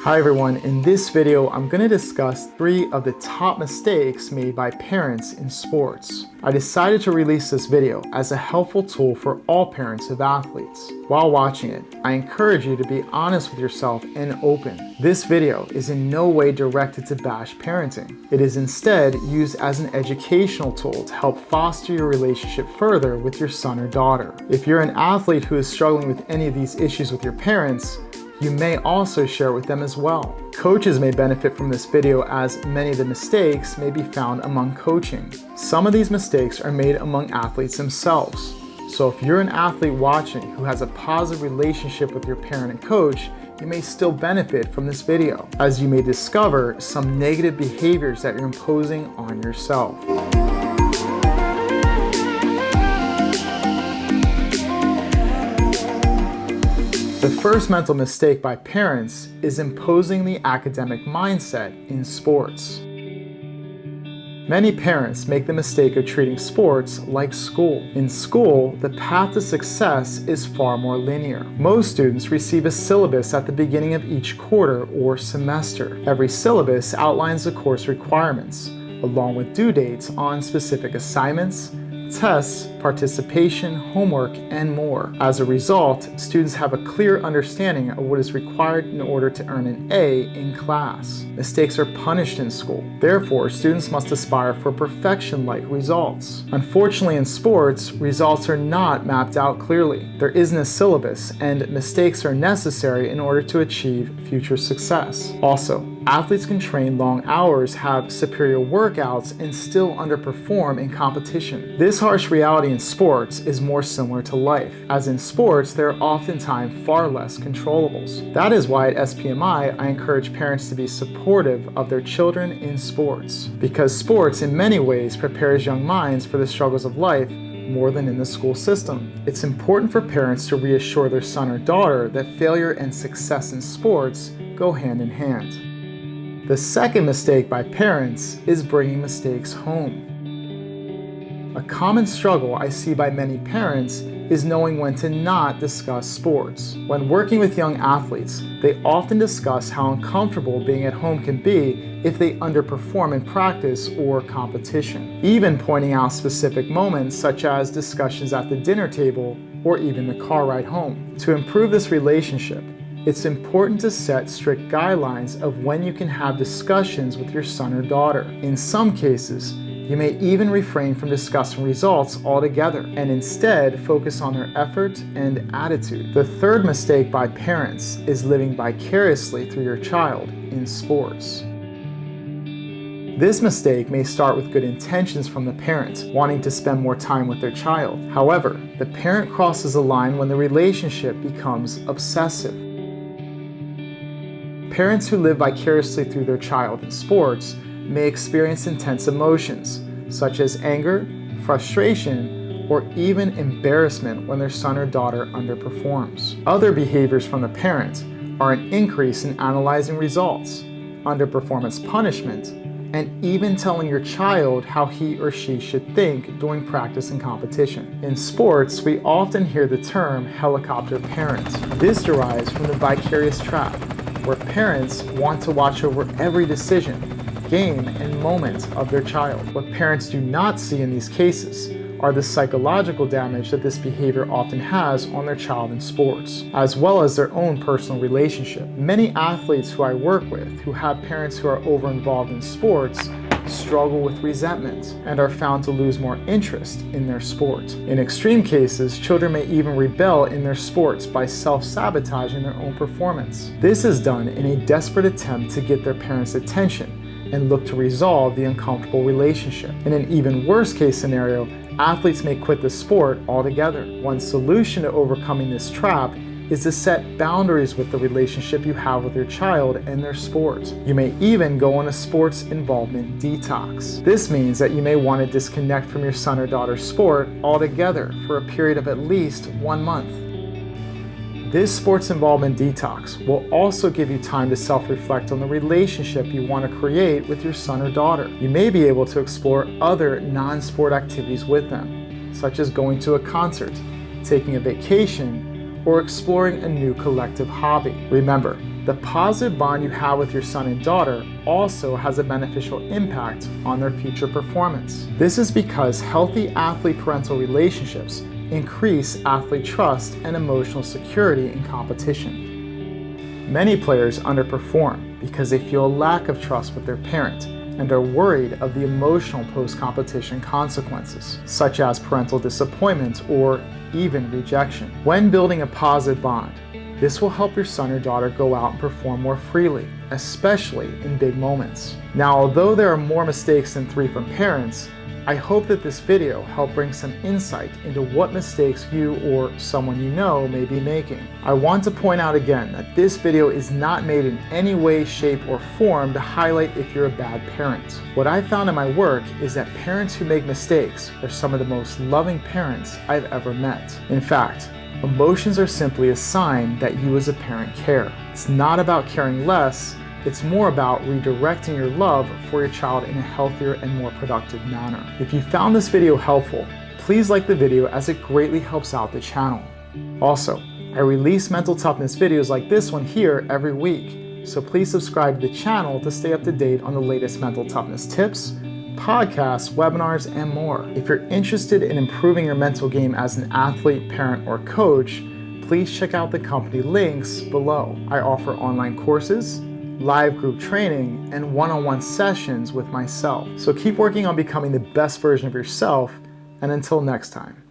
Hi everyone, in this video I'm going to discuss 3 of the top mistakes made by parents in sports. I decided to release this video as a helpful tool for all parents of athletes. While watching it, I encourage you to be honest with yourself and open. This video is in no way directed to bash parenting. It is instead used as an educational tool to help foster your relationship further with your son or daughter. If you're an athlete who is struggling with any of these issues with your parents, you may also share with them as well. Coaches may benefit from this video as many of the mistakes may be found among coaching. Some of these mistakes are made among athletes themselves. So if you're an athlete watching who has a positive relationship with your parent and coach, you may still benefit from this video, as you may discover some negative behaviors that you're imposing on yourself. The first mental mistake by parents is imposing the academic mindset in sports. Many parents make the mistake of treating sports like school. In school, the path to success is far more linear. Most students receive a syllabus at the beginning of each quarter or semester. Every syllabus outlines the course requirements, along with due dates on specific assignments, tests, participation, homework, and more. As a result, students have a clear understanding of what is required in order to earn an A in class. Mistakes are punished in school. Therefore, students must aspire for perfection-like results. Unfortunately, in sports, results are not mapped out clearly. There isn't a syllabus, and mistakes are necessary in order to achieve future success. Also, athletes can train long hours, have superior workouts, and still underperform in competition. This harsh reality in sports is more similar to life, as in sports there are oftentimes far less controllables. That is why at SPMI I encourage parents to be supportive of their children in sports, because sports in many ways prepares young minds for the struggles of life more than in the school system. It's important for parents to reassure their son or daughter that failure and success in sports go hand in hand. The second mistake by parents is bringing mistakes home. A common struggle I see by many parents is knowing when to not discuss sports. When working with young athletes, they often discuss how uncomfortable being at home can be if they underperform in practice or competition, even pointing out specific moments such as discussions at the dinner table or even the car ride home. To improve this relationship, it's important to set strict guidelines of when you can have discussions with your son or daughter. In some cases, you may even refrain from discussing results altogether and instead focus on their effort and attitude. The third mistake by parents is living vicariously through your child in sports. This mistake may start with good intentions from the parent, wanting to spend more time with their child. However, the parent crosses a line when the relationship becomes obsessive. Parents who live vicariously through their child in sports may experience intense emotions, such as anger, frustration, or even embarrassment when their son or daughter underperforms. Other behaviors from the parent are an increase in analyzing results, underperformance punishment, and even telling your child how he or she should think during practice and competition. In sports, we often hear the term helicopter parent. This derives from the vicarious trap, where parents want to watch over every decision, game, and moment of their child. What parents do not see in these cases are the psychological damage that this behavior often has on their child in sports, as well as their own personal relationship. Many athletes who I work with who have parents who are over-involved in sports struggle with resentment and are found to lose more interest in their sport. In extreme cases, children may even rebel in their sports by self-sabotaging their own performance. This is done in a desperate attempt to get their parents' attention and look to resolve the uncomfortable relationship. In an even worse case scenario, athletes may quit the sport altogether. One solution to overcoming this trap is to set boundaries with the relationship you have with your child and their sport. You may even go on a sports involvement detox. This means that you may want to disconnect from your son or daughter's sport altogether for a period of at least 1 month. This sports involvement detox will also give you time to self-reflect on the relationship you want to create with your son or daughter. You may be able to explore other non-sport activities with them, such as going to a concert, taking a vacation, or exploring a new collective hobby. Remember, The positive bond you have with your son and daughter also has a beneficial impact on their future performance. This is because healthy athlete-parental relationships increase athlete trust and emotional security in competition. Many players underperform because they feel a lack of trust with their parent and are worried of the emotional post-competition consequences, such as parental disappointment or even rejection. When building a positive bond, this will help your son or daughter go out and perform more freely, especially in big moments. Now, although there are more mistakes than 3 from parents, I hope that this video helped bring some insight into what mistakes you or someone you know may be making. I want to point out again that this video is not made in any way, shape, or form to highlight if you're a bad parent. What I've found in my work is that parents who make mistakes are some of the most loving parents I've ever met. In fact, emotions are simply a sign that you as a parent care. It's not about caring less, it's more about redirecting your love for your child in a healthier and more productive manner. If you found this video helpful, please like the video as it greatly helps out the channel. Also, I release mental toughness videos like this one here every week, so please subscribe to the channel to stay up to date on the latest mental toughness tips, podcasts, webinars, and more. If you're interested in improving your mental game as an athlete, parent, or coach, please check out the company links below. I offer online courses, live group training, and one-on-one sessions with myself. So keep working on becoming the best version of yourself, and until next time.